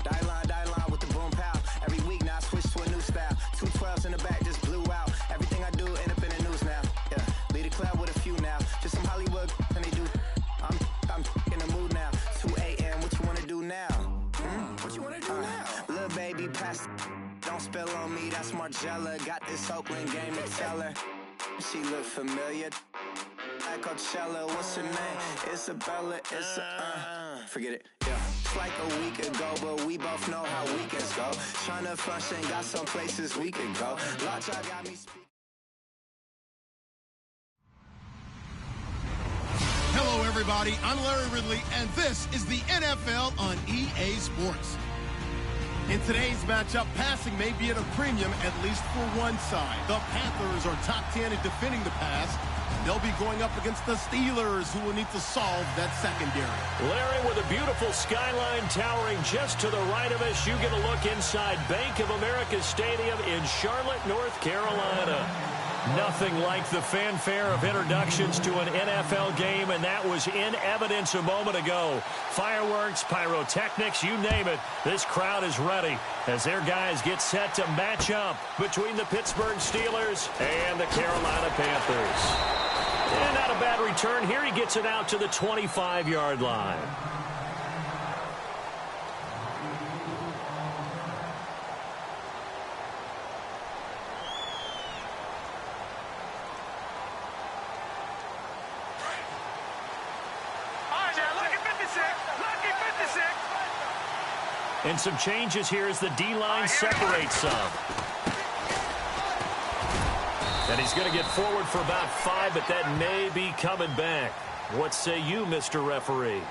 Die line with the boom pow. Every week now I switch to a new style. 212s in the back just blew out. Everything I do end up in the news now. Yeah, lead a club with a few now. Just some Hollywood and they do. I'm in the mood now. 2 a.m. What you wanna do now? What you wanna do now? Little baby, pass. Don't spill on me. That's Margella. Got this Oakland game to tell her. She look familiar. Like Coachella, what's her name? Isabella, forget it, yeah. It's like a week ago, but we both know how weekends go. Tryna function, got some places we could go. Lockjaw got me speaking. Hello, everybody. I'm Larry Ridley, and this is the NFL on EA Sports. In today's matchup, passing may be at a premium, at least for one side. The Panthers are top 10 in defending the pass. They'll be going up against the Steelers, who will need to solve that secondary. Larry, with a beautiful skyline towering just to the right of us, you get a look inside Bank of America Stadium in Charlotte, North Carolina. Nothing like the fanfare of introductions to an NFL game, and that was in evidence a moment ago. Fireworks, pyrotechnics, you name it. This crowd is ready as their guys get set to match up between the Pittsburgh Steelers and the Carolina Panthers. And not a bad return here. He gets it out to the 25-yard line. And some changes here as the D-line separates some. And he's going to get forward for about 5, but that may be coming back. What say you, Mr. Referee?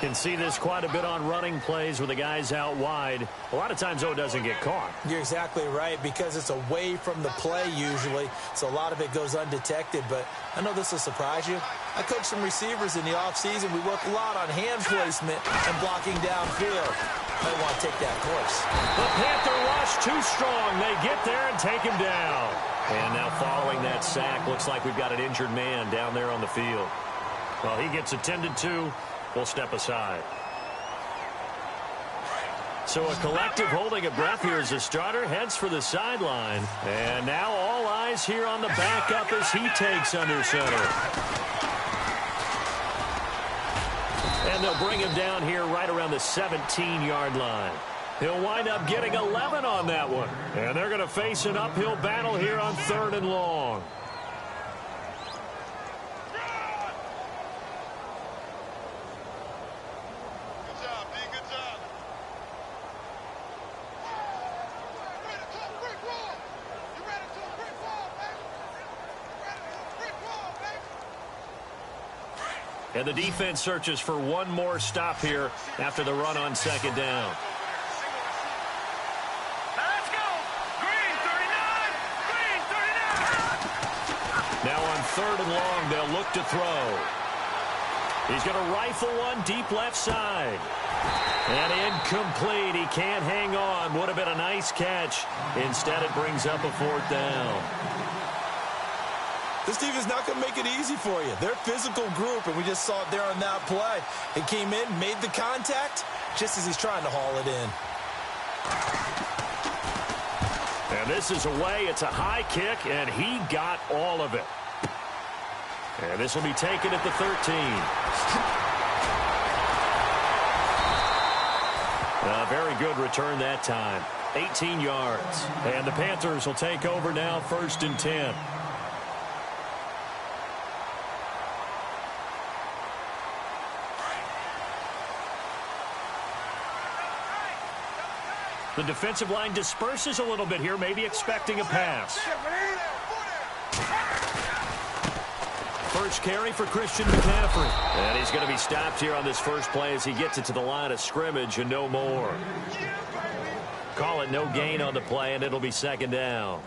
Can see this quite a bit on running plays with the guys out wide. A lot of times, though, it doesn't get caught. You're exactly right, because it's away from the play usually, so a lot of it goes undetected. But I know this will surprise you. I coach some receivers in the offseason. We work a lot on hand placement and blocking downfield. Might want to take that course. The Panther rush too strong. They get there and take him down. And now following that sack, looks like we've got an injured man down there on the field. Well, he gets attended to. We'll step aside. So a collective holding a breath here as the starter heads for the sideline. And now all eyes here on the backup as he takes under center. And they'll bring him down here right around the 17-yard line. He'll wind up getting 11 on that one. And they're going to face an uphill battle here on 3rd and long. And the defense searches for one more stop here after the run on 2nd down. Let's go! Green 39! Green 39! Now on 3rd and long, they'll look to throw. He's going to rifle one deep left side. And incomplete. He can't hang on. Would have been a nice catch. Instead, it brings up a 4th down. This team is not going to make it easy for you. They're a physical group, and we just saw it there on that play. He came in, made the contact, just as he's trying to haul it in. And this is away. It's a high kick, and he got all of it. And this will be taken at the 13. A very good return that time. 18 yards. And the Panthers will take over now, 1st and 10. The defensive line disperses a little bit here, maybe expecting a pass. First carry for Christian McCaffrey. And he's going to be stopped here on this first play as he gets it to the line of scrimmage and no more. Call it no gain on the play, and it'll be 2nd down.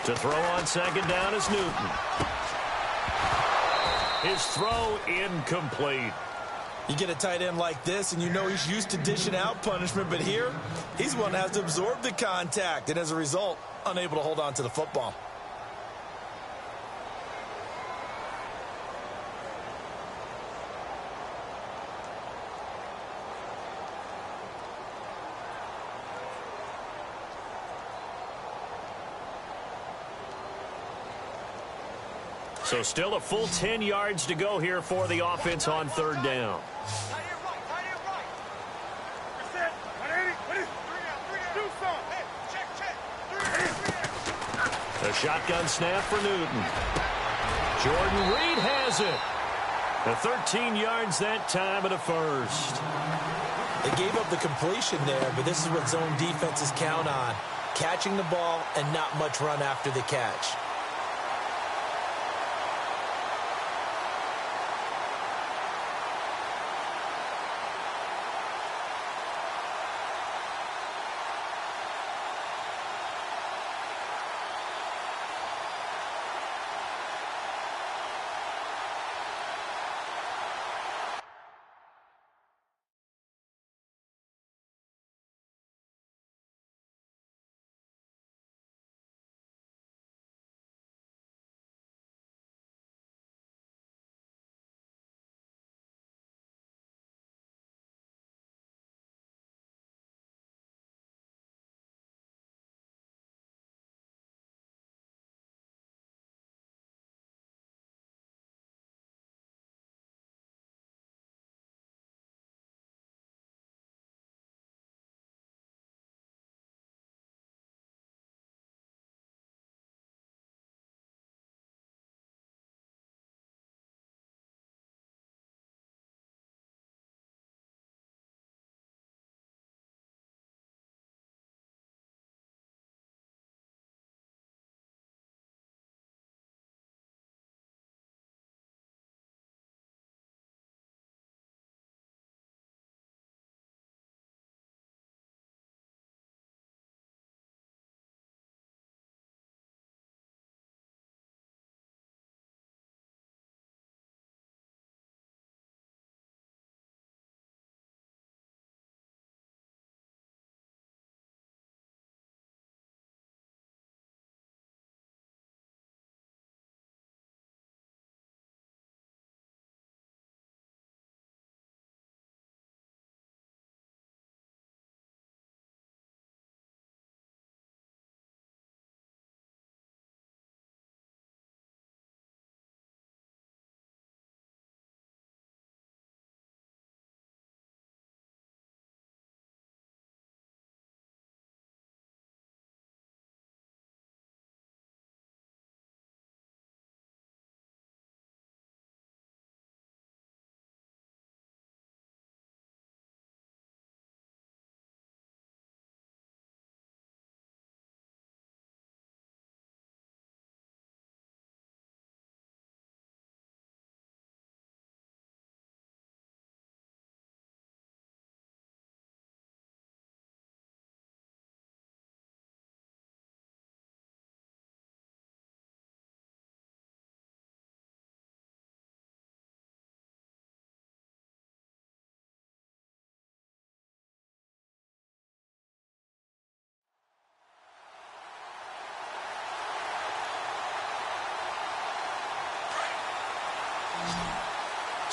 To throw on second down is Newton. His throw incomplete. You get a tight end like this, and you know he's used to dishing out punishment, but here, he's one that has to absorb the contact, and as a result, unable to hold on to the football. So still a full 10 yards to go here for the offense on third down. The shotgun snap for Newton. Jordan Reed has it. The 13 yards that time at a first. They gave up the completion there, but this is what zone defenses count on. Catching the ball and not much run after the catch.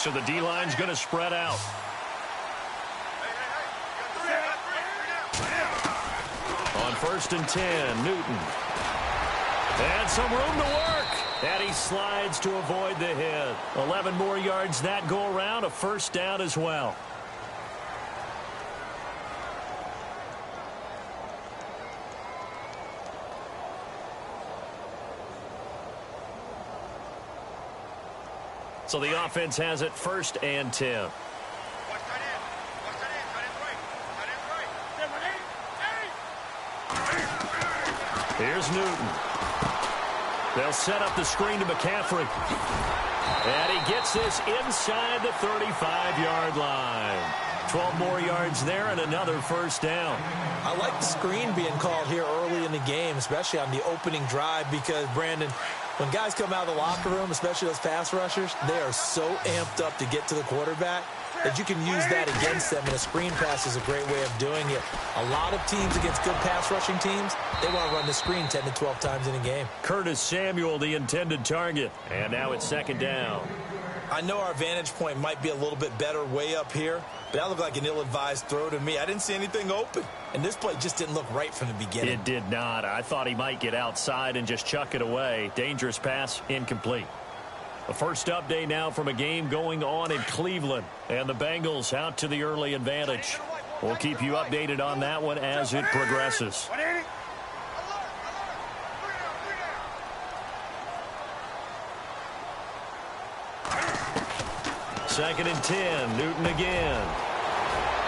So the D-line's going to spread out. On 1st and 10, Newton. And some room to work. And he slides to avoid the hit. 11 more yards that go around, a first down as well. So the offense has it 1st and 10. Here's Newton. They'll set up the screen to McCaffrey. And he gets this inside the 35-yard line. 12 more yards there and another first down. I like the screen being called here early in the game, especially on the opening drive, because, Brandon, when guys come out of the locker room, especially those pass rushers, they are so amped up to get to the quarterback that you can use that against them, and a screen pass is a great way of doing it. A lot of teams against good pass rushing teams, they want to run the screen 10 to 12 times in a game. Curtis Samuel, the intended target. And now it's second down. I know our vantage point might be a little bit better way up here, but that looked like an ill-advised throw to me. I didn't see anything open, and this play just didn't look right from the beginning. It did not. I thought he might get outside and just chuck it away. Dangerous pass, incomplete. The first update now from a game going on in Cleveland, and the Bengals out to the early advantage. We'll keep you updated on that one as it progresses. Second and 10, Newton again.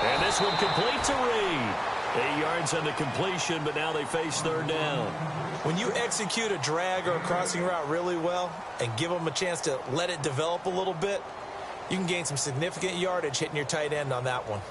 And this one completes a read. 8 yards on the completion, but now they face third down. When you execute a drag or a crossing route really well and give them a chance to let it develop a little bit, you can gain some significant yardage hitting your tight end on that one.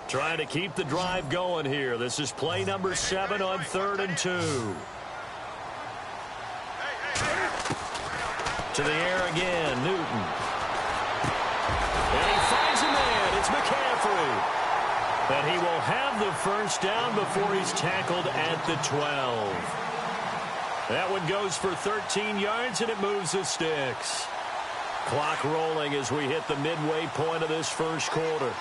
Trying to keep the drive going here. This is play number 7 on 3rd and 2. To the air again, Newton. And he finds a man. It's McCaffrey. And he will have the first down before he's tackled at the 12. That one goes for 13 yards, and it moves the sticks. Clock rolling as we hit the midway point of this first quarter.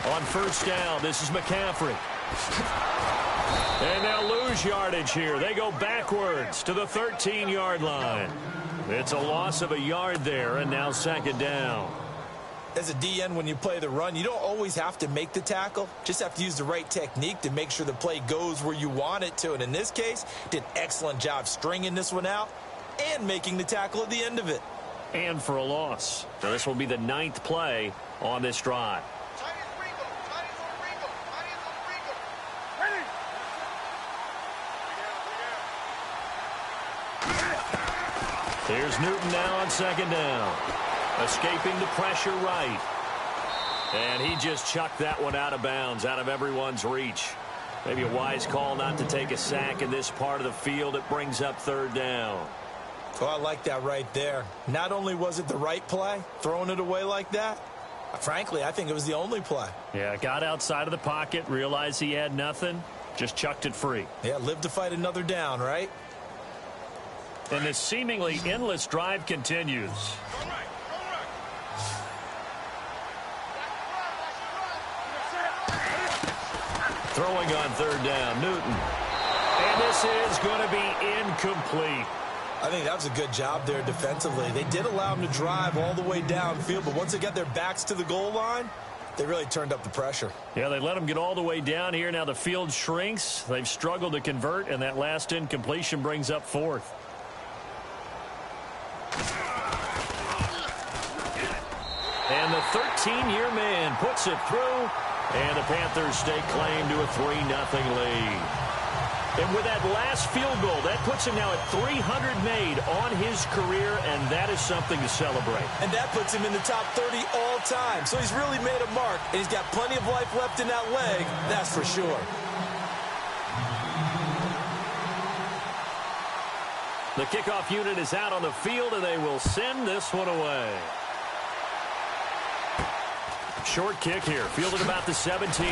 On first down, this is McCaffrey. And they'll lose yardage here. They go backwards to the 13-yard line. It's a loss of a yard there, and now second down. As a DN, when you play the run, you don't always have to make the tackle. Just have to use the right technique to make sure the play goes where you want it to. And in this case, did an excellent job stringing this one out and making the tackle at the end of it. And for a loss. So this will be the 9th play on this drive. Here's Newton now on second down. Escaping the pressure right. And he just chucked that one out of bounds, out of everyone's reach. Maybe a wise call not to take a sack in this part of the field. It brings up third down. Oh, I like that right there. Not only was it the right play, throwing it away like that, frankly, I think it was the only play. Yeah, got outside of the pocket, realized he had nothing, just chucked it free. Yeah, live to fight another down, right? And this seemingly endless drive continues. Throwing on third down, Newton. And this is going to be incomplete. I think that was a good job there defensively. They did allow them to drive all the way downfield, but once they got their backs to the goal line, they really turned up the pressure. Yeah, they let them get all the way down here. Now the field shrinks. They've struggled to convert, and that last incompletion brings up 4th. And the 13-year man puts it through, and the Panthers stake claim to a 3-0 lead. And with that last field goal, that puts him now at 300 made on his career, and that is something to celebrate. And that puts him in the top 30 all time. So he's really made a mark, and he's got plenty of life left in that leg, that's for sure. The kickoff unit is out on the field, and they will send this one away. Short kick here, fielded about the 17.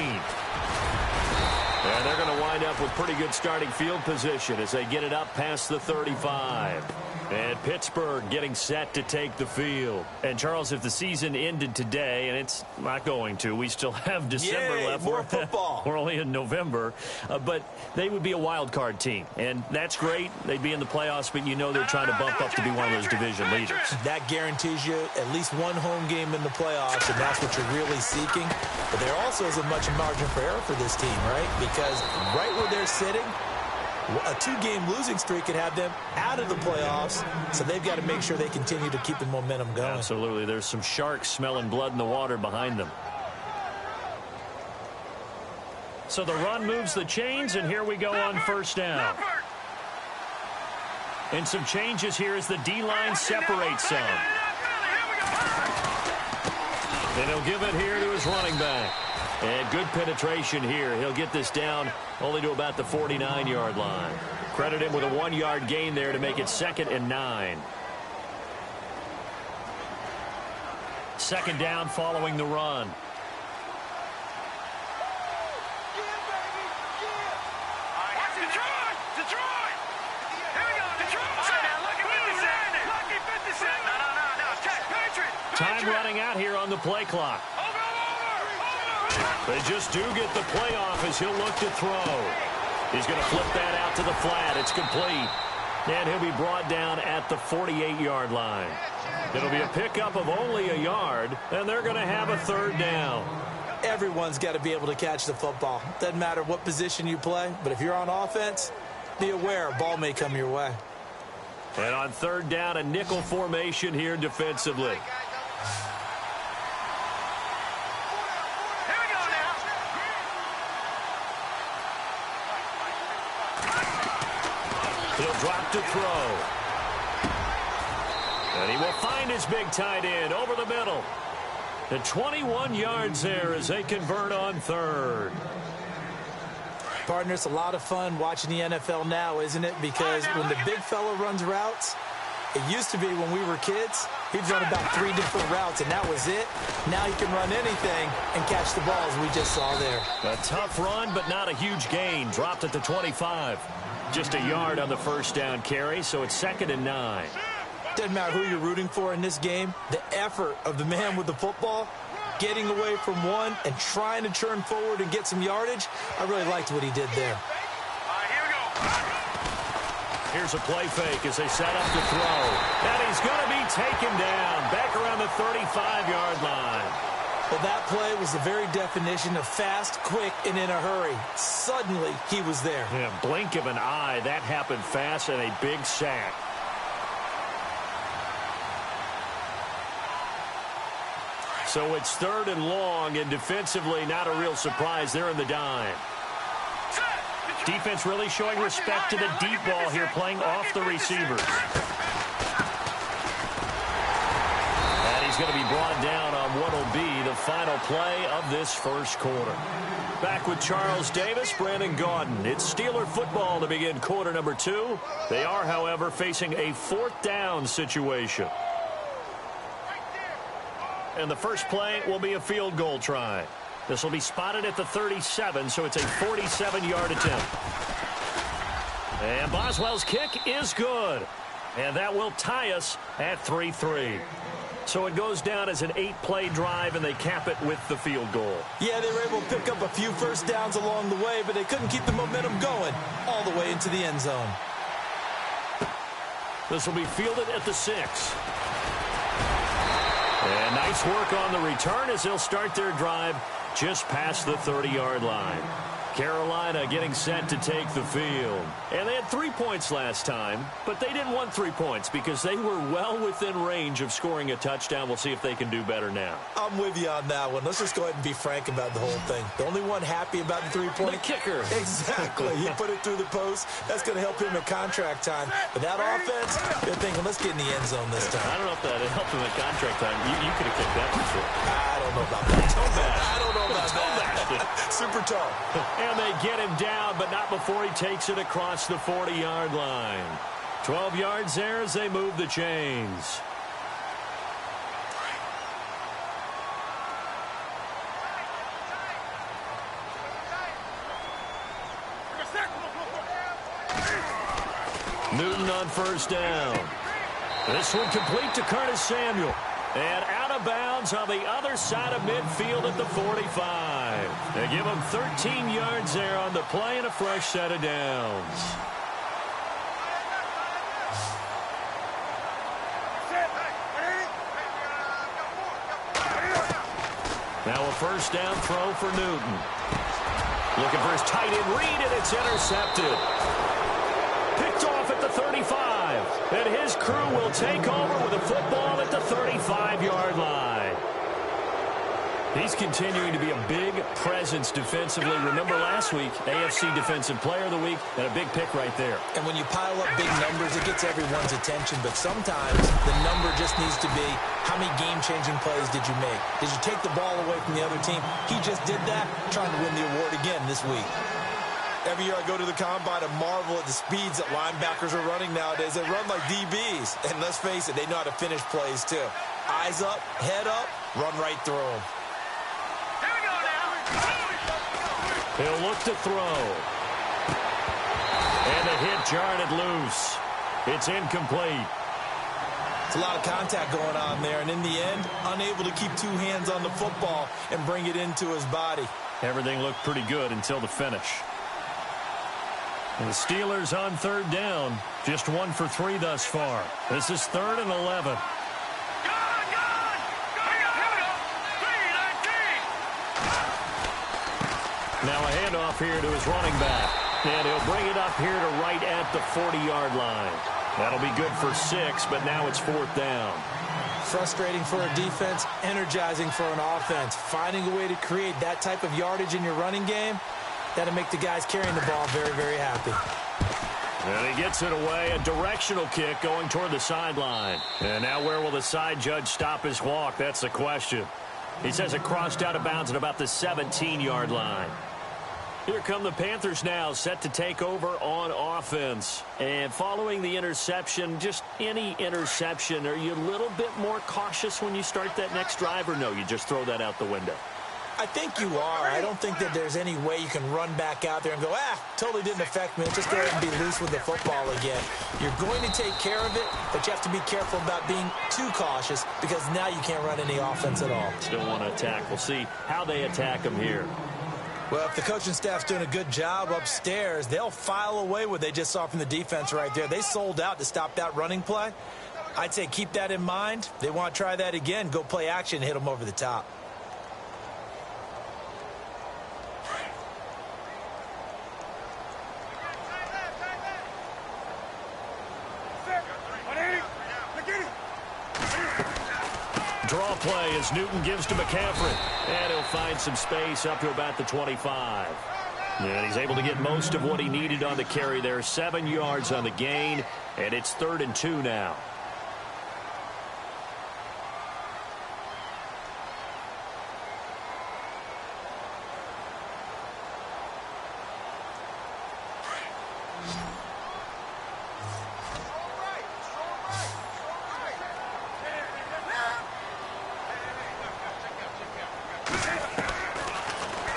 And they're going to wind up with pretty good starting field position as they get it up past the 35. And Pittsburgh getting set to take the field. And, Charles, if the season ended today, and it's not going to, we still have December left. More football. We're only in November. But they would be a wild card team. And that's great. They'd be in the playoffs, but you know they're trying to bump up to be one of those division leaders. That guarantees you at least one home game in the playoffs, and that's what you're really seeking. But there also isn't much margin for error for this team, right? Because right where they're sitting, A 2-game losing streak could have them out of the playoffs, so they've got to make sure they continue to keep the momentum going. Absolutely. There's some sharks smelling blood in the water behind them. So the run moves the chains, and here we go on first down. And some changes here as the D-line separates some. And he'll give it here to his running back. And good penetration here. He'll get this down only to about the 49-yard line. Credit him with a 1-yard gain there to make it 2nd and 9. Second down following the run. Time running out here on the play clock. They just do get the play off as he'll look to throw. He's going to flip that out to the flat. It's complete. And he'll be brought down at the 48-yard line. It'll be a pickup of only a yard, and they're going to have a third down. Everyone's got to be able to catch the football. Doesn't matter what position you play, but if you're on offense, be aware a ball may come your way. And on third down, a nickel formation here defensively. He'll drop to throw. And he will find his big tight end over the middle. And 21 yards there as they convert on third. Partner, it's a lot of fun watching the NFL now, isn't it? Because when the big fella runs routes, it used to be when we were kids, he'd run about 3 different routes, and that was it. Now he can run anything and catch the balls we just saw there. A tough run, but not a huge gain. Dropped at the 25. Just a yard on the first down carry, so it's 2nd and 9. Doesn't matter who you're rooting for in this game. The effort of the man with the football, getting away from one and trying to turn forward and get some yardage, I really liked what he did there. Here we go. Here's a play fake as they set up to throw. And he's going to be taken down back around the 35-yard line. Well, that play was the very definition of fast, quick, and in a hurry. Suddenly, he was there. Yeah, blink of an eye. That happened fast and a big sack. So it's 3rd and long, and defensively, not a real surprise. They're in the dime. Defense really showing respect to the deep ball here, playing off the receivers. And he's going to be brought down on what will be the final play of this first quarter. Back with Charles Davis, Brandon Gaudin. It's Steeler football to begin quarter number 2. They are, however, facing a 4th down situation. And the first play will be a field goal try. This will be spotted at the 37, so it's a 47-yard attempt. And Boswell's kick is good. And that will tie us at 3-3. So it goes down as an 8-play drive, and they cap it with the field goal. Yeah, they were able to pick up a few first downs along the way, but they couldn't keep the momentum going all the way into the end zone. This will be fielded at the 6. And nice work on the return as they'll start their drive just past the 30-yard line. Carolina getting set to take the field. And they had 3 points last time, but they didn't want 3 points because they were well within range of scoring a touchdown. We'll see if they can do better now. I'm with you on that one. Let's just go ahead and be frank about the whole thing. The only one happy about the 3-point. The kicker. Exactly. He put it through the post. That's going to help him at contract time. But that offense, they're thinking, let's get in the end zone this time. I don't know if that helped him at contract time. You could have kicked that for sure. I don't know about that. I don't know about that. Super tall. And they get him down, but not before he takes it across the 40-yard line. 12 yards there as they move the chains. Newton on first down. This one complete to Curtis Samuel. And out of bounds on the other side of midfield at the 45. They give him 13 yards there on the play and a fresh set of downs. Now a first down throw for Newton. Looking for his tight end read, and it's intercepted. off at the 35. And his crew will take over with a football at the 35-yard line. He's continuing to be a big presence defensively. Remember last week, AFC Defensive Player of the Week, and a big pick right there. And when you pile up big numbers, it gets everyone's attention. But sometimes the number just needs to be, how many game-changing plays did you make? Did you take the ball away from the other team? He just did that, trying to win the award again this week. Every year I go to the combine and marvel at the speeds that linebackers are running nowadays. They run like DBs. And let's face it, they know how to finish plays too. Eyes up, head up, run right through them. He'll look to throw. And the hit jarred it loose. It's incomplete. It's a lot of contact going on there, and in the end, unable to keep two hands on the football and bring it into his body. Everything looked pretty good until the finish. And the Steelers on third down. Just 1 for 3 thus far. This is 3rd and 11. Now a handoff here to his running back. And he'll bring it up here to right at the 40-yard line. That'll be good for 6, but now it's 4th down. Frustrating for a defense, energizing for an offense. Finding a way to create that type of yardage in your running game, that'll make the guys carrying the ball very, very happy. And he gets it away. A directional kick going toward the sideline. And now where will the side judge stop his walk? That's the question. He says it crossed out of bounds at about the 17-yard line. Here come the Panthers now, set to take over on offense. And following the interception, just any interception, are you a little bit more cautious when you start that next drive, or no, you just throw that out the window? I think you are. I don't think that there's any way you can run back out there and go, totally didn't affect me. Just go ahead and be loose with the football again. You're going to take care of it, but you have to be careful about being too cautious because now you can't run any offense at all. Still want to attack. We'll see how they attack him here. Well, if the coaching staff's doing a good job upstairs, they'll file away what they just saw from the defense right there. They sold out to stop that running play. I'd say keep that in mind. They want to try that again. Go play action, hit them over the top. Draw play as Newton gives to McCaffrey. And he'll find some space up to about the 25. And he's able to get most of what he needed on the carry there. 7 yards on the gain. And it's 3rd and 2 now.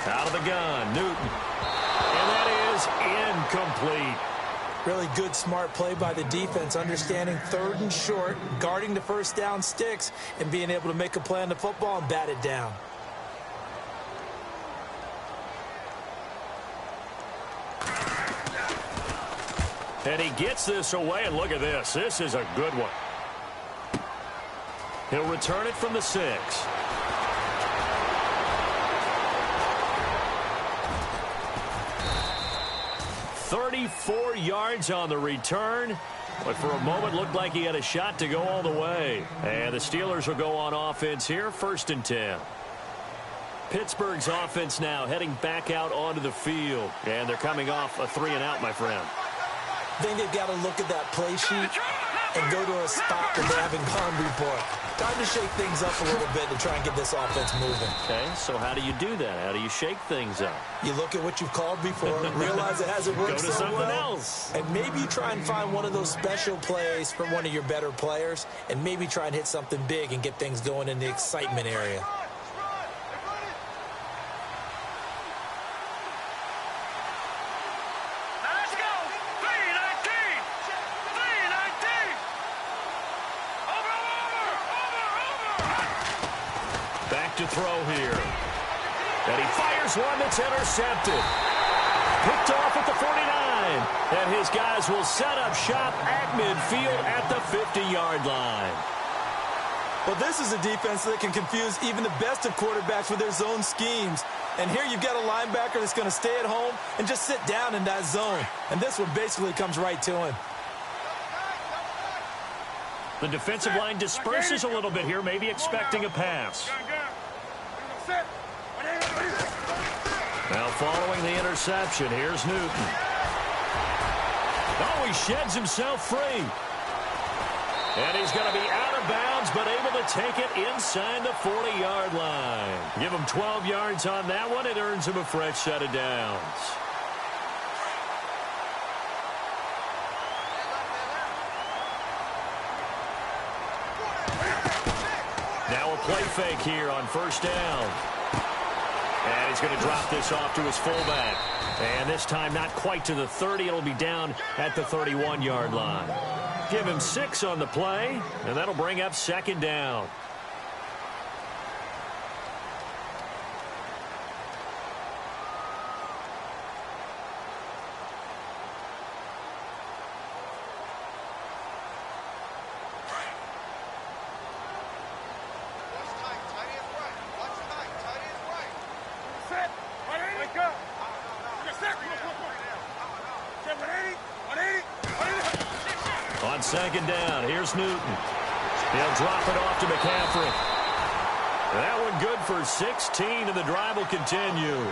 Out of the gun, Newton. And that is incomplete. Really good, smart play by the defense, understanding 3rd and short, guarding the first down sticks, and being able to make a play on the football and bat it down. And he gets this away, and look at this. This is a good one. He'll return it from the 6. 34 yards on the return, but for a moment looked like he had a shot to go all the way. And the Steelers will go on offense here, 1st and 10. Pittsburgh's offense now heading back out onto the field, and they're coming off a 3-and-out, my friend. I think they've got to look at that play sheet and go to a spot that they haven't gone before. Time to shake things up a little bit to try and get this offense moving. Okay, so how do you do that? How do you shake things up? You look at what you've called before, realize it hasn't worked go to so something well, else. and maybe you try and find one of those special plays from one of your better players, and maybe try and hit something big and get things going in the excitement area. To throw here. And he fires one that's intercepted. Picked off at the 49. And his guys will set up shop at midfield at the 50-yard line. Well, this is a defense that can confuse even the best of quarterbacks with their zone schemes. And here you've got a linebacker that's going to stay at home and just sit down in that zone. And this one basically comes right to him. The defensive line disperses a little bit here, maybe expecting a pass. Now following the interception, here's Newton. Oh, he sheds himself free. And he's going to be out of bounds, but able to take it inside the 40-yard line. Give him 12 yards on that one. It earns him a fresh set of downs. Now a play fake here on first down. And he's going to drop this off to his fullback. And this time not quite to the 30. It'll be down at the 31-yard line. Give him 6 on the play, and that'll bring up second down. On second down, here's Newton. He'll drop it off to McCaffrey. That one good for 16, and the drive will continue.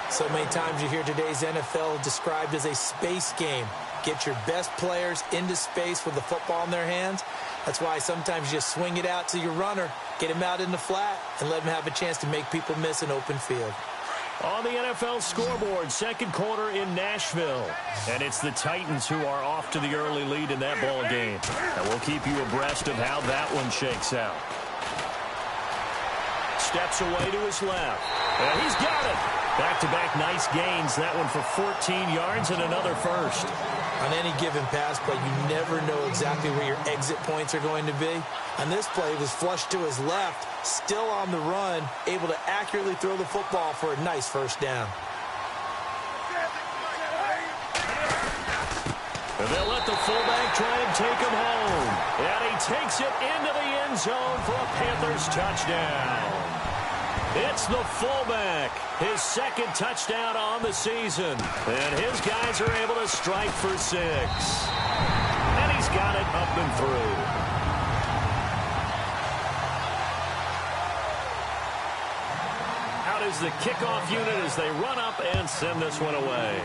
So many times you hear today's NFL described as a space game. Get your best players into space with the football in their hands. That's why sometimes you just swing it out to your runner, get him out in the flat, and let him have a chance to make people miss an open field. On the NFL scoreboard, second quarter in Nashville. And it's the Titans who are off to the early lead in that ball game. And we'll keep you abreast of how that one shakes out. Steps away to his left. And he's got it. Back-to-back nice gains. That one for 14 yards and another first. On any given pass play, you never know exactly where your exit points are going to be. On this play, it was flushed to his left, still on the run, able to accurately throw the football for a nice first down. And they'll let the fullback try and take him home. And he takes it into the end zone for a Panthers touchdown. It's the fullback, his second touchdown on the season. And his guys are able to strike for 6. And he's got it up and through. Out is the kickoff unit as they run up and send this one away.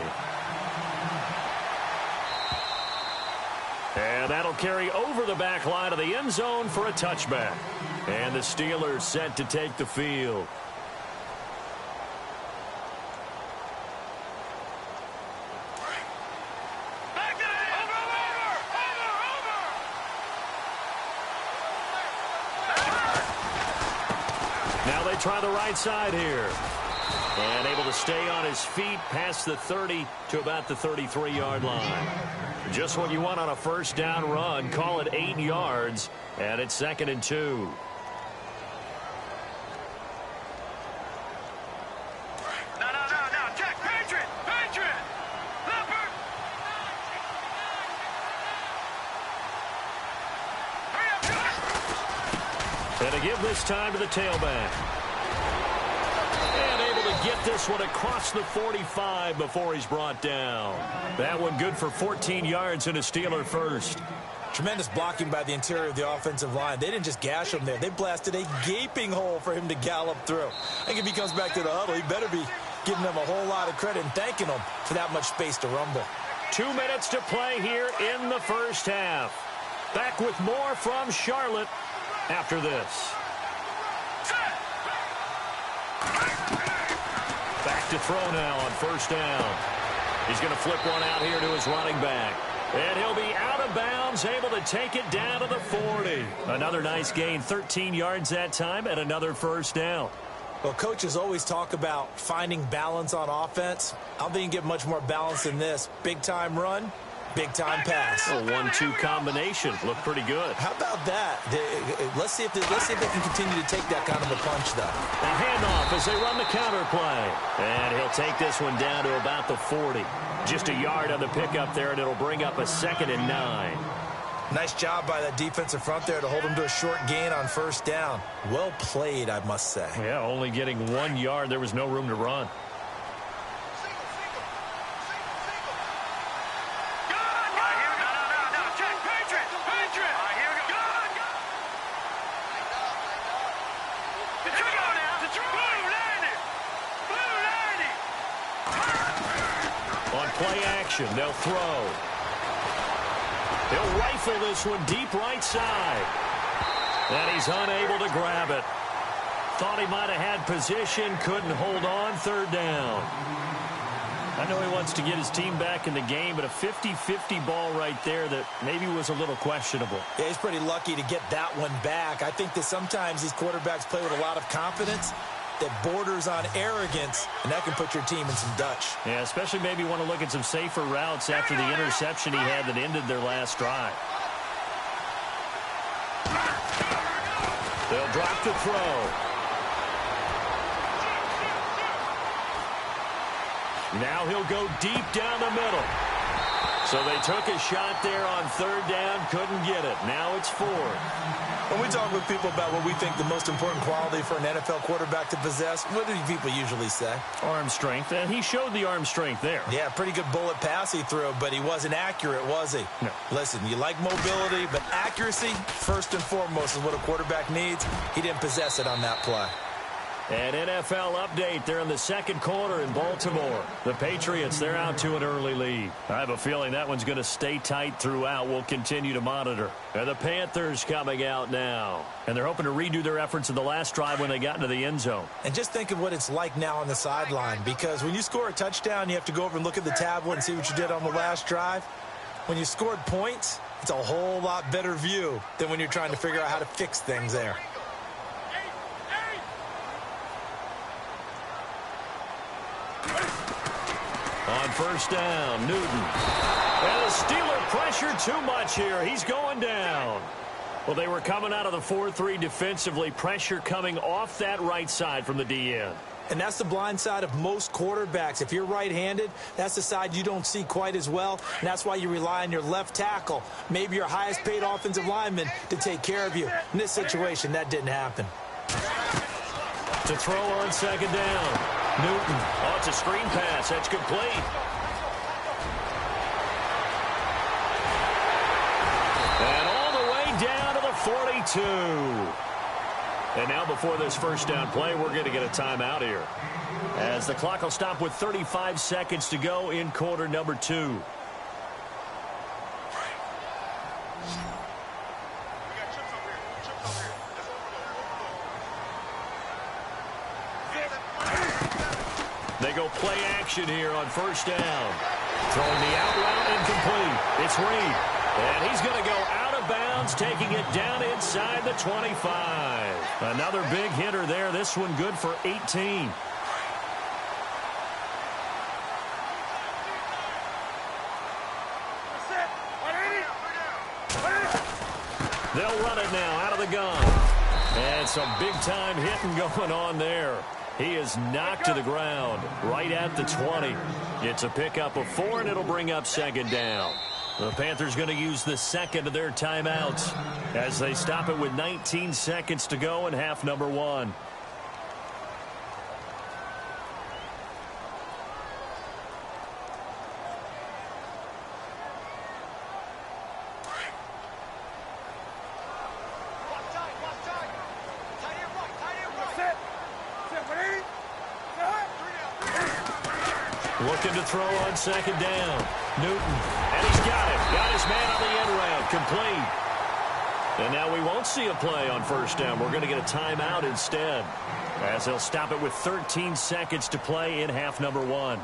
And that'll carry over the back line of the end zone for a touchback. And the Steelers set to take the field. Now they try the right side here. And able to stay on his feet past the 30 to about the 33-yard line. Just what you want on a first down run. Call it 8 yards. And it's 2nd and 2. No. Jack, Patriot! Leopard! And to give this time to the tailback. And able to get this one across the 45 before he's brought down. That one good for 14 yards and a Steeler first. Tremendous blocking by the interior of the offensive line. They didn't just gash him there. They blasted a gaping hole for him to gallop through. I think if he comes back to the huddle, he better be giving them a whole lot of credit and thanking them for that much space to rumble. 2 minutes to play here in the first half. Back with more from Charlotte after this. Back to throw now on first down. He's going to flip one out here to his running back. And he'll be out of bounds, able to take it down to the 40. Another nice gain, 13 yards that time, and another first down. Well, coaches always talk about finding balance on offense. I don't think you can get much more balance than this. Big-time run, big-time pass. A 1-2 combination. Looked pretty good. How about that? Let's see if they can continue to take that kind of a punch, though. A handoff as they run the counter play. And he'll take this one down to about the 40. Just a yard on the pickup there, and it'll bring up a 2nd and 9. Nice job by that defensive front there to hold him to a short gain on first down. Well played, I must say. Yeah, only getting 1 yard. There was no room to run. Jack, Patriot! Here we go! On play action, they'll throw. He'll rifle this one deep right side. And he's unable to grab it. Thought he might have had position, couldn't hold on, third down. I know he wants to get his team back in the game, but a 50-50 ball right there that maybe was a little questionable. Yeah, he's pretty lucky to get that one back. I think that sometimes these quarterbacks play with a lot of confidence that borders on arrogance, and that can put your team in some Dutch. Yeah, especially maybe want to look at some safer routes after the interception he had that ended their last drive. They'll drop to throw. Now he'll go deep down the middle. So they took a shot there on third down, couldn't get it. Now it's fourth. When we talk with people about what we think the most important quality for an NFL quarterback to possess, what do people usually say? Arm strength, and he showed the arm strength there. Yeah, pretty good bullet pass he threw, but he wasn't accurate, was he? No. Listen, you like mobility, but accuracy, first and foremost, is what a quarterback needs. He didn't possess it on that play. An NFL update. They're in the second quarter in Baltimore. The Patriots, they're out to an early lead. I have a feeling that one's going to stay tight throughout. We'll continue to monitor. And the Panthers coming out now. And they're hoping to redo their efforts in the last drive when they got into the end zone. And just think of what it's like now on the sideline, because when you score a touchdown, you have to go over and look at the tablet and see what you did on the last drive. When you scored points, it's a whole lot better view than when you're trying to figure out how to fix things there. On first down, Newton. And the Steeler pressure too much here. He's going down. Well, they were coming out of the 4-3 defensively. Pressure coming off that right side from the DN. And that's the blind side of most quarterbacks. If you're right-handed, that's the side you don't see quite as well. And that's why you rely on your left tackle, maybe your highest-paid offensive lineman, to take care of you. In this situation, that didn't happen. To throw on second down. Newton. Oh, it's a screen pass. That's complete. And all the way down to the 42. And now before this first down play, we're going to get a timeout here, as the clock will stop with 35 seconds to go in quarter number 2. They go play action here on first down. Throwing the out route incomplete. It's Reed. And he's going to go out of bounds, taking it down inside the 25. Another big hitter there. This one good for 18. They'll run it now out of the gun. And some big-time hitting going on there. He is knocked to the ground right at the 20. It's a pickup of 4, and it'll bring up second down. The Panthers going to use the second of their timeouts as they stop it with 19 seconds to go in half number 1. Looking to throw on second down. Newton. And he's got it. Got his man on the end route. Complete. And now we won't see a play on first down. We're going to get a timeout instead, as they'll stop it with 13 seconds to play in half number 1.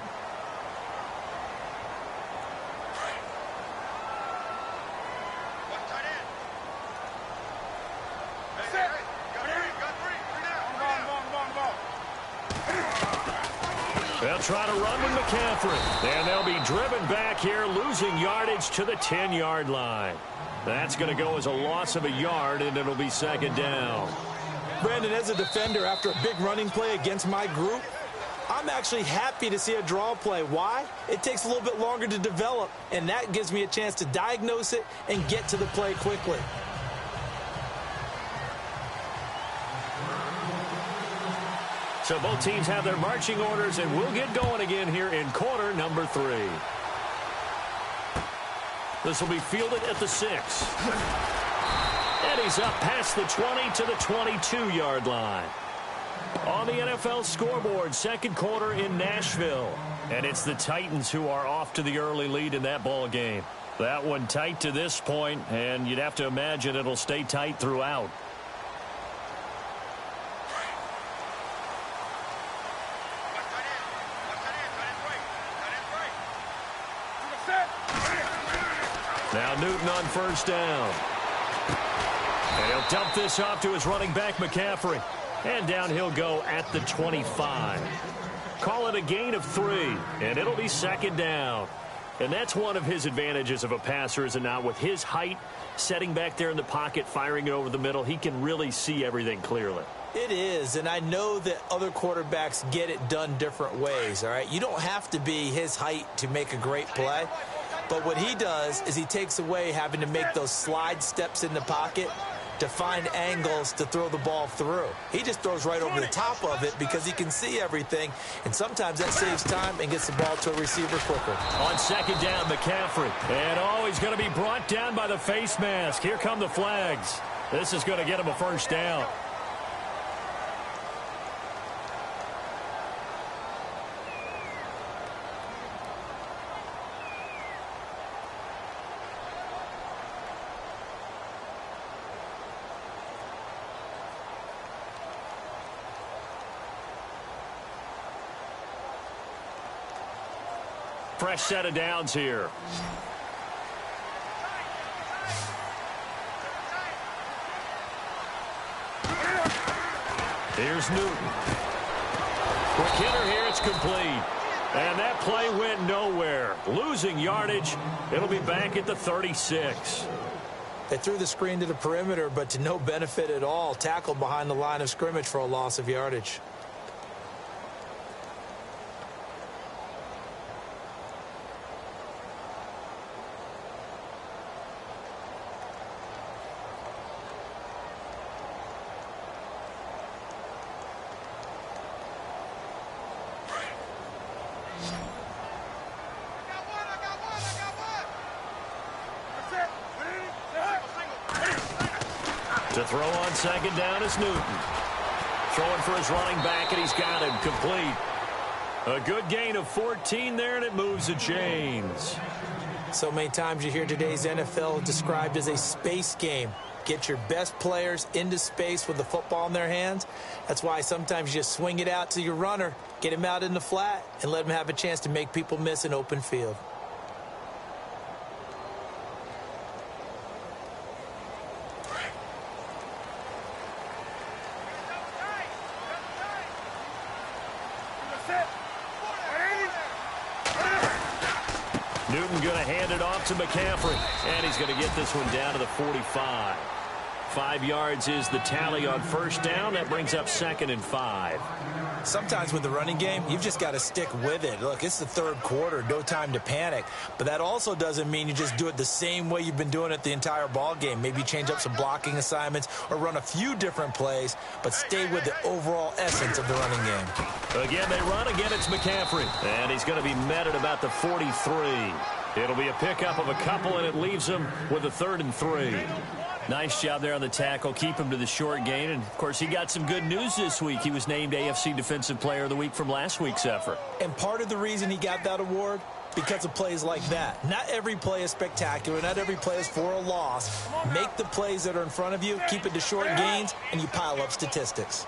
They'll try to run with McCaffrey. And they'll be driven back here, losing yardage to the 10-yard line. That's going to go as a loss of a yard, and it'll be second down. Brandon, as a defender, after a big running play against my group, I'm actually happy to see a draw play. Why? It takes a little bit longer to develop, and that gives me a chance to diagnose it and get to the play quickly. So both teams have their marching orders, and we'll get going again here in quarter number 3. This will be fielded at the 6. And he's up past the 20 to the 22-yard line. On the NFL scoreboard, second quarter in Nashville. And it's the Titans who are off to the early lead in that ball game. That one tight to this point, and you'd have to imagine it'll stay tight throughout. Now Newton on first down. And he'll dump this off to his running back, McCaffrey. And down he'll go at the 25. Call it a gain of 3, and it'll be second down. And that's one of his advantages of a passer, is it not? With his height, setting back there in the pocket, firing it over the middle, he can really see everything clearly. It is, and I know that other quarterbacks get it done different ways, all right? You don't have to be his height to make a great play. But what he does is he takes away having to make those slide steps in the pocket to find angles to throw the ball through. He just throws right over the top of it because he can see everything, and sometimes that saves time and gets the ball to a receiver quicker. On second down, McCaffrey. And, he's going to be brought down by the face mask. Here come the flags. This is going to get him a first down. Fresh set of downs here. Here's Newton. Quick hitter here, it's complete. And that play went nowhere. Losing yardage. It'll be back at the 36. They threw the screen to the perimeter, but to no benefit at all. Tackled behind the line of scrimmage for a loss of yardage. To throw on second down is Newton. Throwing for his running back, and he's got him complete. A good gain of 14 there, and it moves the chains. So many times you hear today's NFL described as a space game. Get your best players into space with the football in their hands. That's why sometimes you just swing it out to your runner, get him out in the flat, and let him have a chance to make people miss an open field. Newton going to hand it off to McCaffrey. And he's going to get this one down to the 45. 5 yards is the tally on first down. That brings up 2nd and 5. Sometimes with the running game, you've just got to stick with it. Look, it's the third quarter, no time to panic. But that also doesn't mean you just do it the same way you've been doing it the entire ball game. Maybe change up some blocking assignments or run a few different plays, but stay with the overall essence of the running game. Again, they run. Again, it's McCaffrey. And he's going to be met at about the 43. It'll be a pickup of a couple, and it leaves him with a 3rd and 3. Nice job there on the tackle. Keep him to the short gain. And, of course, he got some good news this week. He was named AFC Defensive Player of the Week from last week's effort. And part of the reason he got that award, because of plays like that. Not every play is spectacular. Not every play is for a loss. Make the plays that are in front of you, keep it to short gains, and you pile up statistics.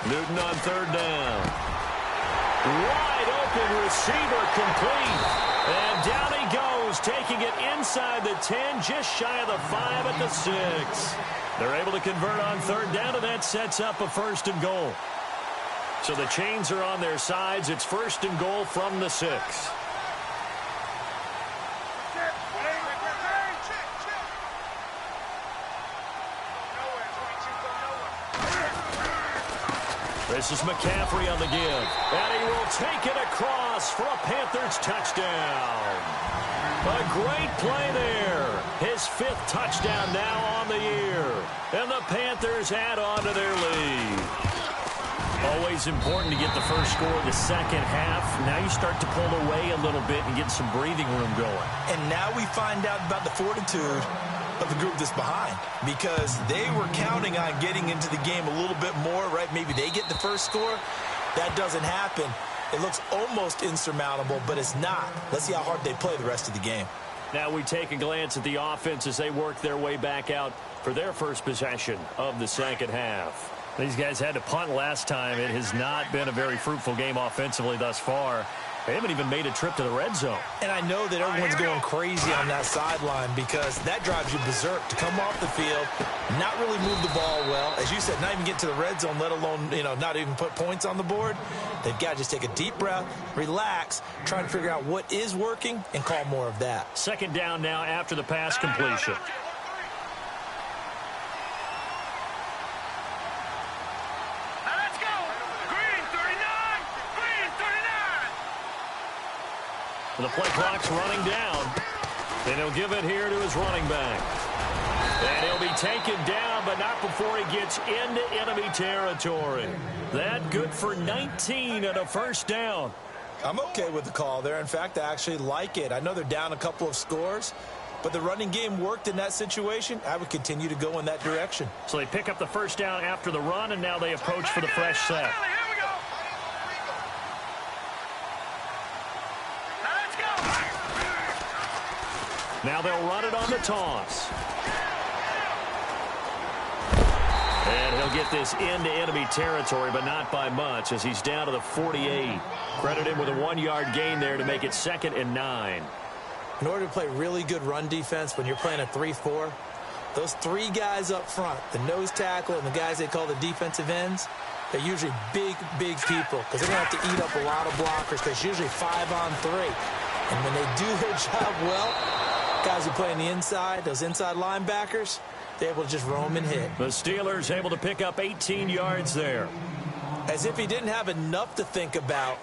Newton on 3rd down. Wide open receiver complete. And down he goes, taking it inside the 10, just shy of the 5 at the 6. They're able to convert on 3rd down, and that sets up a 1st and goal. So the chains are on their sides. It's 1st and goal from the 6. This is McCaffrey on the give. And he will take it across for a Panthers touchdown. A great play there. His 5th touchdown now on the year. And the Panthers add on to their lead. Always important to get the first score of the second half. Now you start to pull away a little bit and get some breathing room going. And now we find out about the fortitude of the group that's behind because they were counting on getting into the game a little bit more, right? Maybe they get the first score. That doesn't happen. It looks almost insurmountable, but it's not. Let's see how hard they play the rest of the game. Now we take a glance at the offense as they work their way back out for their first possession of the second half. These guys had to punt last time. It has not been a very fruitful game offensively thus far. They haven't even made a trip to the red zone. And I know that everyone's going crazy on that sideline because that drives you berserk to come off the field, not really move the ball well. As you said, not even get to the red zone, let alone, not even put points on the board. They've got to just take a deep breath, relax, try to figure out what is working, and call more of that. Second down now after the pass completion. The play clock's running down. And he'll give it here to his running back. And he'll be taken down, but not before he gets into enemy territory. That good for 19 and a first down. I'm okay with the call there. In fact, I actually like it. I know they're down a couple of scores, but the running game worked in that situation. I would continue to go in that direction. So they pick up the first down after the run, and now they approach for the fresh set. Now they'll run it on the toss. And he'll get this into enemy territory, but not by much as he's down to the 48. Credit him with a 1-yard gain there to make it 2nd and 9. In order to play really good run defense when you're playing a 3-4, those three guys up front, the nose tackle and the guys they call the defensive ends, they're usually big people because they're going to have to eat up a lot of blockers because it's usually 5-on-3. And when they do their job well, guys who play on the inside, those inside linebackers, they're able to just roam and hit. The Steelers able to pick up 18 yards there. As if he didn't have enough to think about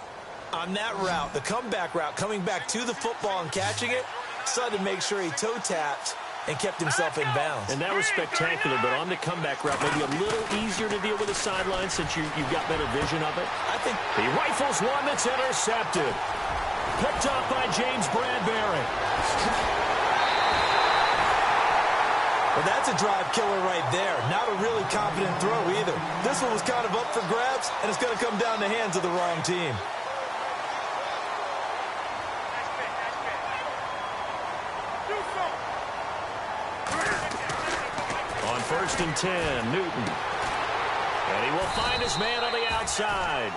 on that route, the comeback route, coming back to the football and catching it, decided to make sure he toe-tapped and kept himself in bounds. And that was spectacular, but on the comeback route, maybe a little easier to deal with the sideline since you've got better vision of it. I think he rifles one that's intercepted. Picked up by James Bradbury. Well, that's a drive killer right there. Not a really confident throw either. This one was kind of up for grabs, and it's going to come down the hands of the wrong team. On 1st and 10, Newton. And he will find his man on the outside.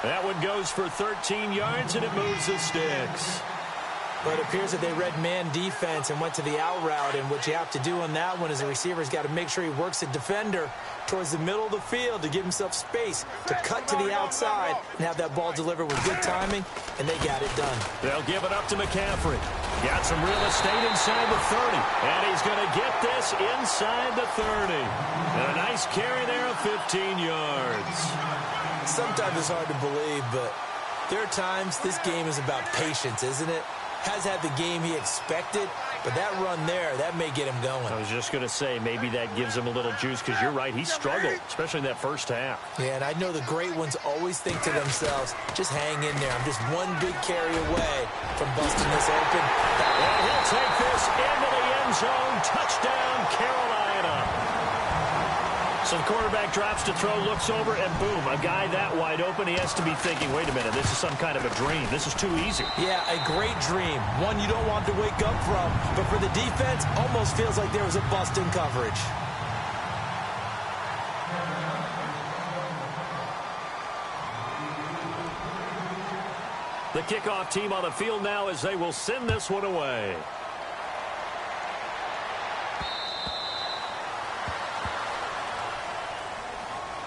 That one goes for 13 yards, and it moves the sticks. But it appears that they read man defense and went to the out route, and what you have to do on that one is the receiver's got to make sure he works the defender towards the middle of the field to give himself space to cut to the outside and have that ball delivered with good timing, and they got it done. They'll give it up to McCaffrey. Got some real estate inside the 30, and he's going to get this inside the 30. And a nice carry there of 15 yards. Sometimes it's hard to believe, but there are times this game is about patience, isn't it? Has had the game he expected, but that run there, that may get him going. I was just going to say, maybe that gives him a little juice, because you're right, he struggled, especially in that first half. Yeah, and I know the great ones always think to themselves, just hang in there. I'm just one big carry away from busting this open. And he'll take this into the end zone. Touchdown, Carolina. So the quarterback drops to throw, looks over, and boom, a guy that wide open, he has to be thinking, wait a minute, this is some kind of a dream. This is too easy. Yeah, a great dream. One you don't want to wake up from. But for the defense, almost feels like there was a bust in coverage. The kickoff team on the field now as they will send this one away.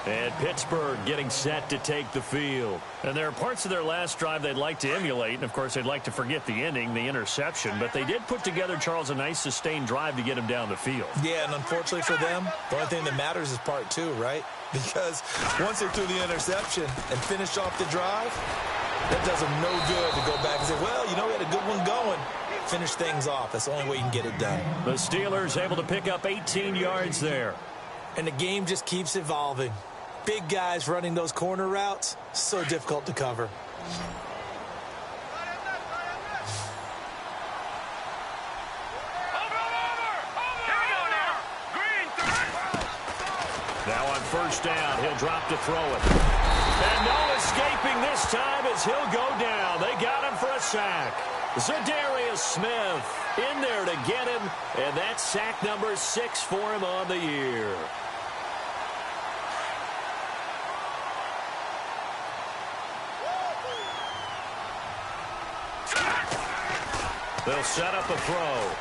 And Pittsburgh getting set to take the field. And there are parts of their last drive they'd like to emulate. And, of course, they'd like to forget the ending, the interception. But they did put together, Charles, a nice sustained drive to get him down the field. Yeah, and unfortunately for them, the only thing that matters is part 2, right? Because once they threw the interception and finished off the drive, that does them no good to go back and say, well, we had a good one going. Finish things off. That's the only way you can get it done. The Steelers able to pick up 18 yards there. And the game just keeps evolving. Big guys running those corner routes, so difficult to cover. Now on first down, he'll drop to throw it. And no escaping this time as he'll go down. They got him for a sack. Zadarius Smith in there to get him, and that's sack number 6 for him on the year. They'll set up a throw.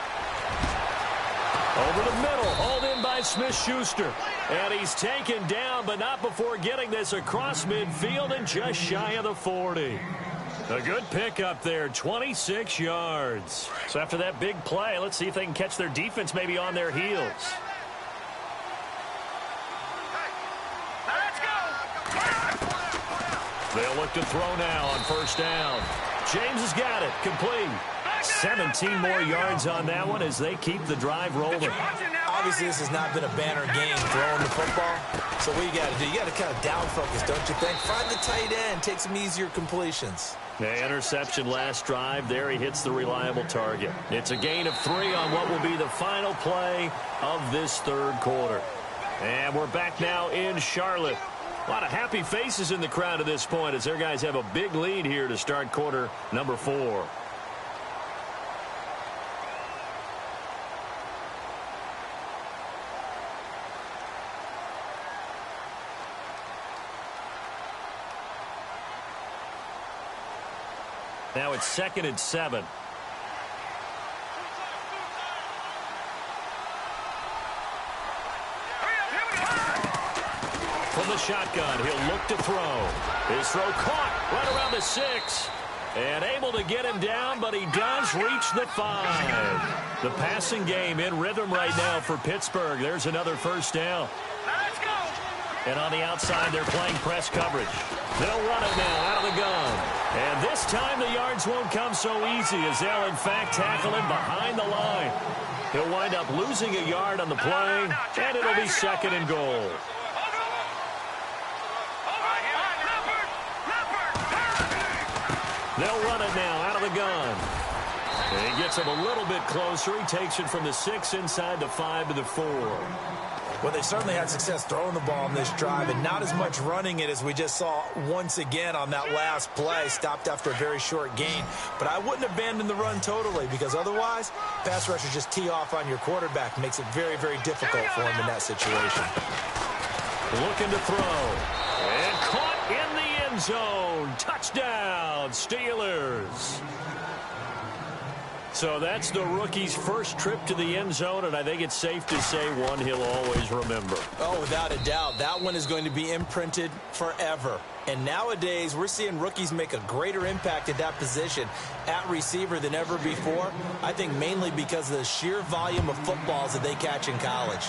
Over the middle, hauled in by Smith-Schuster. And he's taken down, but not before getting this across midfield and just shy of the 40. A good pickup there, 26 yards. So after that big play, let's see if they can catch their defense maybe on their heels. They'll look to throw now on first down. James has got it, complete. 17 more yards on that one as they keep the drive rolling. Obviously, this has not been a banner game throwing the football. So what you got to do, you got to kind of down focus, don't you think? Find the tight end, take some easier completions. The interception last drive. There he hits the reliable target. It's a gain of 3 on what will be the final play of this third quarter. And we're back now in Charlotte. A lot of happy faces in the crowd at this point as their guys have a big lead here to start quarter number 4. Now it's 2nd and 7. From the shotgun, he'll look to throw. His throw caught right around the 6. And able to get him down, but he does reach the 5. The passing game in rhythm right now for Pittsburgh. There's another first down. And on the outside, they're playing press coverage. They'll run it now out of the gun. And this time the yards won't come so easy as they'll, in fact, tackle him behind the line. He'll wind up losing a yard on the play, and it'll be 2nd and goal. They'll run it now out of the gun. And he gets him a little bit closer. He takes it from the 6 inside the 5 to the 4. Well, they certainly had success throwing the ball in this drive and not as much running it as we just saw once again on that last play. Stopped after a very short gain. But I wouldn't abandon the run totally because otherwise, pass rushers just tee off on your quarterback. Makes it very, very difficult for him in that situation. Looking to throw. And caught in the end zone. Touchdown, Steelers. So that's the rookie's first trip to the end zone, and I think it's safe to say one he'll always remember. Oh, without a doubt. That one is going to be imprinted forever. And nowadays, we're seeing rookies make a greater impact at that position at receiver than ever before. I think mainly because of the sheer volume of footballs that they catch in college.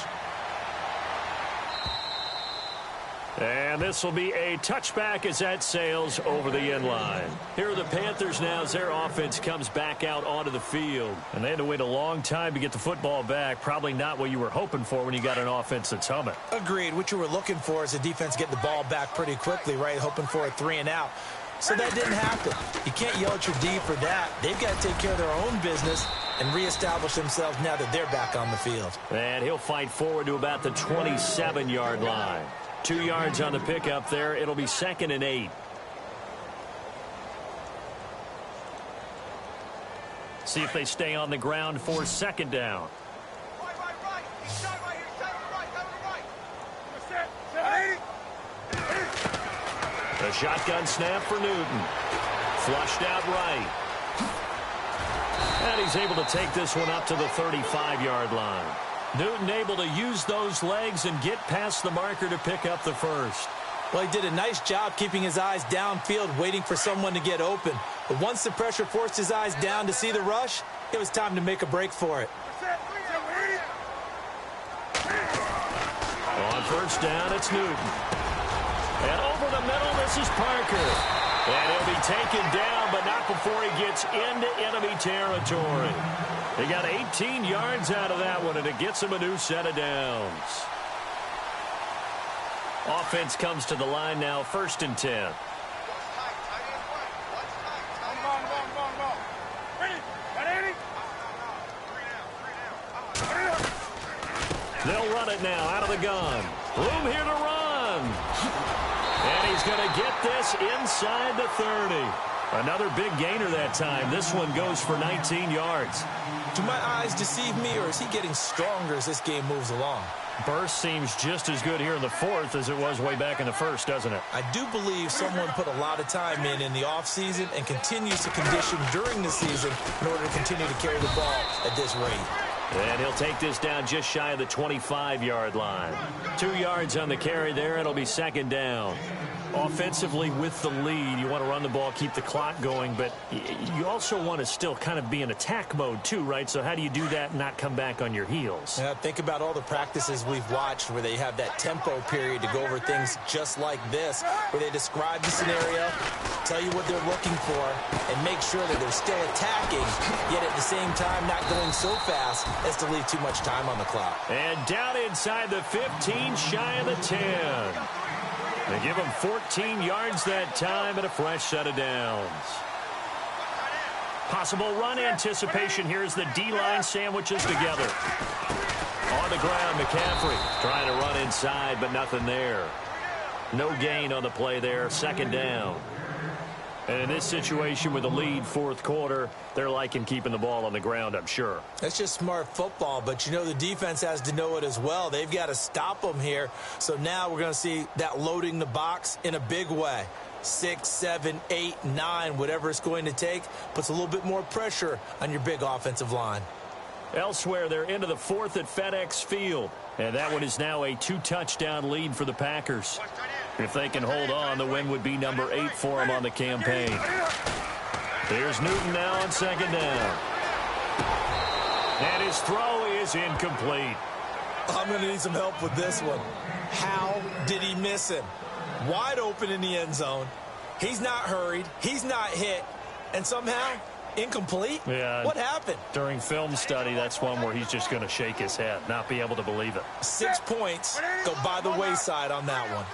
And this will be a touchback as that sails over the end line. Here are the Panthers now as their offense comes back out onto the field. And they had to wait a long time to get the football back. Probably not what you were hoping for when you got an offense that's humming. Agreed. What you were looking for is a defense getting the ball back pretty quickly, right? Hoping for a 3 and out. So that didn't happen. You can't yell at your D for that. They've got to take care of their own business and reestablish themselves now that they're back on the field. And he'll fight forward to about the 27-yard line. 2 yards on the pickup there. It'll be 2nd and 8. See if they stay on the ground for 2nd down. The shotgun snap for Newton. Flushed out right. And he's able to take this one up to the 35-yard line. Newton able to use those legs and get past the marker to pick up the first. Well, he did a nice job keeping his eyes downfield, waiting for someone to get open. But once the pressure forced his eyes down to see the rush, it was time to make a break for it. On first down, it's Newton. And over the middle, this is Parker. And he'll be taken down, but not before he gets into enemy territory. He got 18 yards out of that one, and it gets him a new set of downs. Offense comes to the line now, 1st and 10. They'll run it now out of the gun. Room here to run. And he's going to get this inside the 30. Another big gainer that time. This one goes for 19 yards. Do my eyes deceive me, or is he getting stronger as this game moves along? Burst seems just as good here in the fourth as it was way back in the first, doesn't it? I do believe someone put a lot of time in the offseason and continues to condition during the season in order to continue to carry the ball at this rate. And he'll take this down just shy of the 25-yard line. 2 yards on the carry there. It'll be second down. Offensively with the lead, you want to run the ball, keep the clock going, but you also want to still kind of be in attack mode too, right? So how do you do that and not come back on your heels? Yeah, think about all the practices we've watched where they have that tempo period to go over things just like this, where they describe the scenario, tell you what they're looking for, and make sure that they're still attacking, yet at the same time not going so fast as to leave too much time on the clock. And down inside the 15, shy of the 10. They give him 14 yards that time and a fresh set of downs. Possible run anticipation here as the D-line sandwiches together. On the ground, McCaffrey trying to run inside, but nothing there. No gain on the play there, second down. And in this situation with the lead fourth quarter, they're liking keeping the ball on the ground, I'm sure. That's just smart football, but you know the defense has to know it as well. They've got to stop them here. So now we're going to see that loading the box in a big way. 6, 7, 8, 9, whatever it's going to take, puts a little bit more pressure on your big offensive line. Elsewhere, they're into the fourth at FedEx Field. And that one is now a 2-touchdown lead for the Packers. If they can hold on, the win would be number 8 for them on the campaign. Here's Newton now on second down. And his throw is incomplete. I'm going to need some help with this one. How did he miss him? Wide open in the end zone. He's not hurried. He's not hit. And somehow, incomplete? Yeah. What happened? During film study, that's one where he's just going to shake his head, not be able to believe it. 6 points go by the wayside on that one.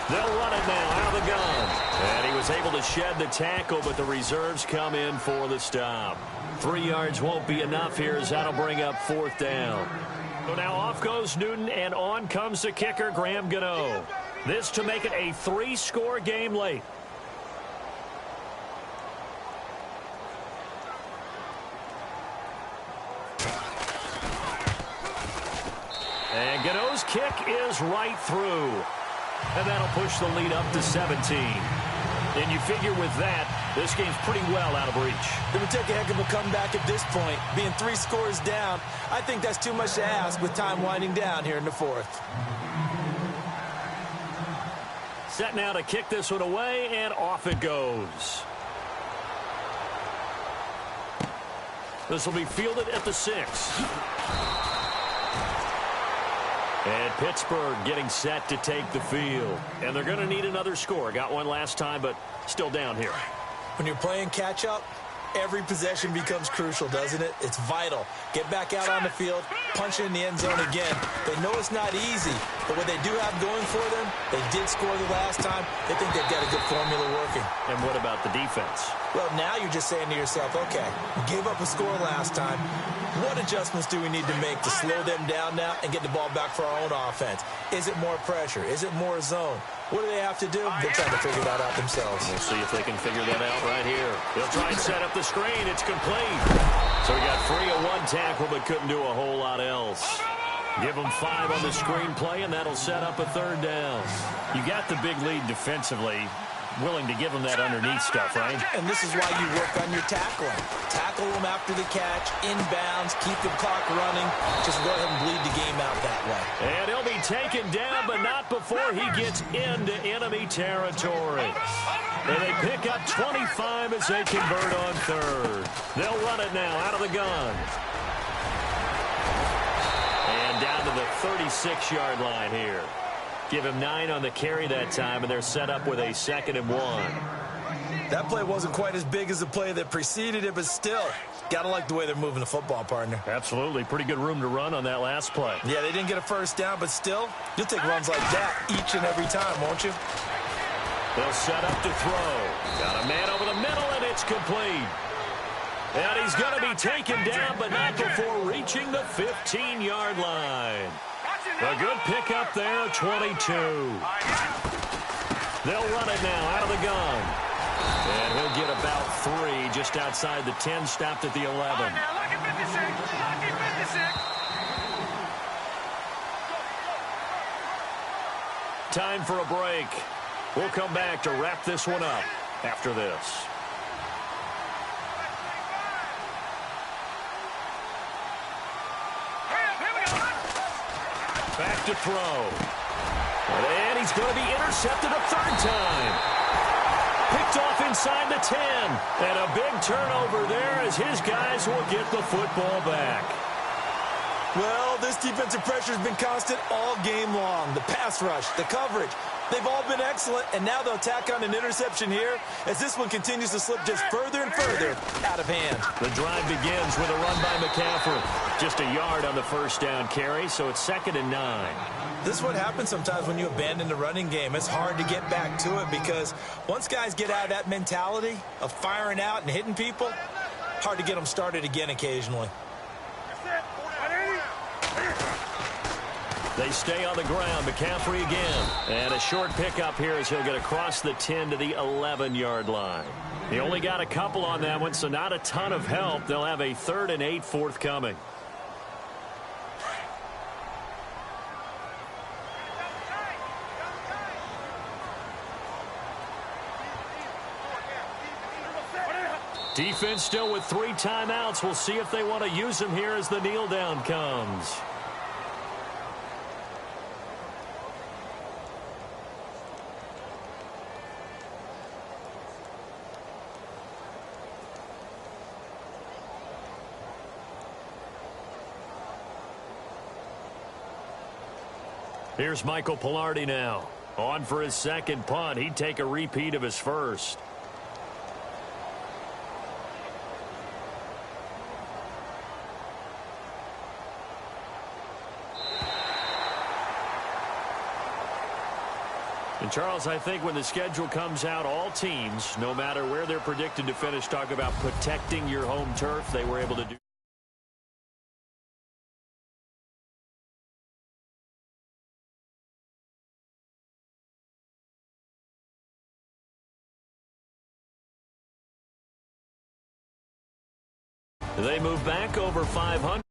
They'll run it now out of the gun. And he was able to shed the tackle, but the reserves come in for the stop. 3 yards won't be enough here as that'll bring up fourth down. So now off goes Newton, and on comes the kicker, Graham Gano. This to make it a 3-score game late. And Gano's kick is right through. And that'll push the lead up to 17. And you figure with that, this game's pretty well out of reach. It would take a heck of a comeback at this point. Being 3 scores down, I think that's too much to ask with time winding down here in the fourth. Set now to kick this one away, and off it goes. This will be fielded at the 6. And Pittsburgh getting set to take the field. And they're going to need another score. Got one last time, but still down here. When you're playing catch-up, every possession becomes crucial, doesn't it? It's vital. Get back out on the field, punch it in the end zone again. They know it's not easy, but what they do have going for them, they did score the last time. They think they've got a good formula working. And what about the defense? Well, now you're just saying to yourself, okay, gave up a score last time. What adjustments do we need to make to slow them down now and get the ball back for our own offense? Is it more pressure? Is it more zone? What do they have to do? They're trying to figure that out themselves. We'll see if they can figure that out right here. They'll try and set up the screen. It's complete. So he got free of one tackle but couldn't do a whole lot else. Give them 5 on the screen play, and that'll set up a third down. You got the big lead defensively. Willing to give them that underneath stuff, right? And this is why you work on your tackling. Tackle them after the catch, inbounds, keep the clock running. Just go ahead and bleed the game out that way. And he'll be taken down, but not before he gets into enemy territory. And they pick up 25 as they convert on third. They'll run it now out of the gun. And down to the 36-yard line here. Give him 9 on the carry that time, and they're set up with a 2nd and 1. That play wasn't quite as big as the play that preceded it, but still, got to like the way they're moving the football, partner. Absolutely. Pretty good room to run on that last play. Yeah, they didn't get a first down, but still, you'll take runs like that each and every time, won't you? They'll set up to throw. Got a man over the middle, and it's complete. And he's going to be taken down, but not before reaching the 15-yard line. A good pickup there, 22. They'll run it now out of the gun. And he'll get about 3 just outside the 10, stopped at the 11. Time for a break. We'll come back to wrap this one up after this. Back to throw. And he's going to be intercepted a third time. Picked off inside the 10. And a big turnover there as his guys will get the football back. Well, this defensive pressure has been constant all game long. The pass rush, the coverage, they've all been excellent, and now they'll tack on an interception here as this one continues to slip just further and further out of hand. The drive begins with a run by McCaffrey. Just a yard on the first down carry, so it's 2nd and 9. This is what happens sometimes when you abandon the running game. It's hard to get back to it because once guys get out of that mentality of firing out and hitting people, hard to get them started again occasionally. They stay on the ground. McCaffrey again. And a short pickup here as he'll get across the 10 to the 11-yard line. He only got a couple on that one, so not a ton of help. They'll have a 3rd and 8 forthcoming. Defense still with 3 timeouts. We'll see if they want to use them here as the kneel down comes. Here's Michael Pilardi now. On for his second punt. He'd take a repeat of his first. And Charles, I think when the schedule comes out, all teams, no matter where they're predicted to finish, talk about protecting your home turf. They were able to do. They move back over 500.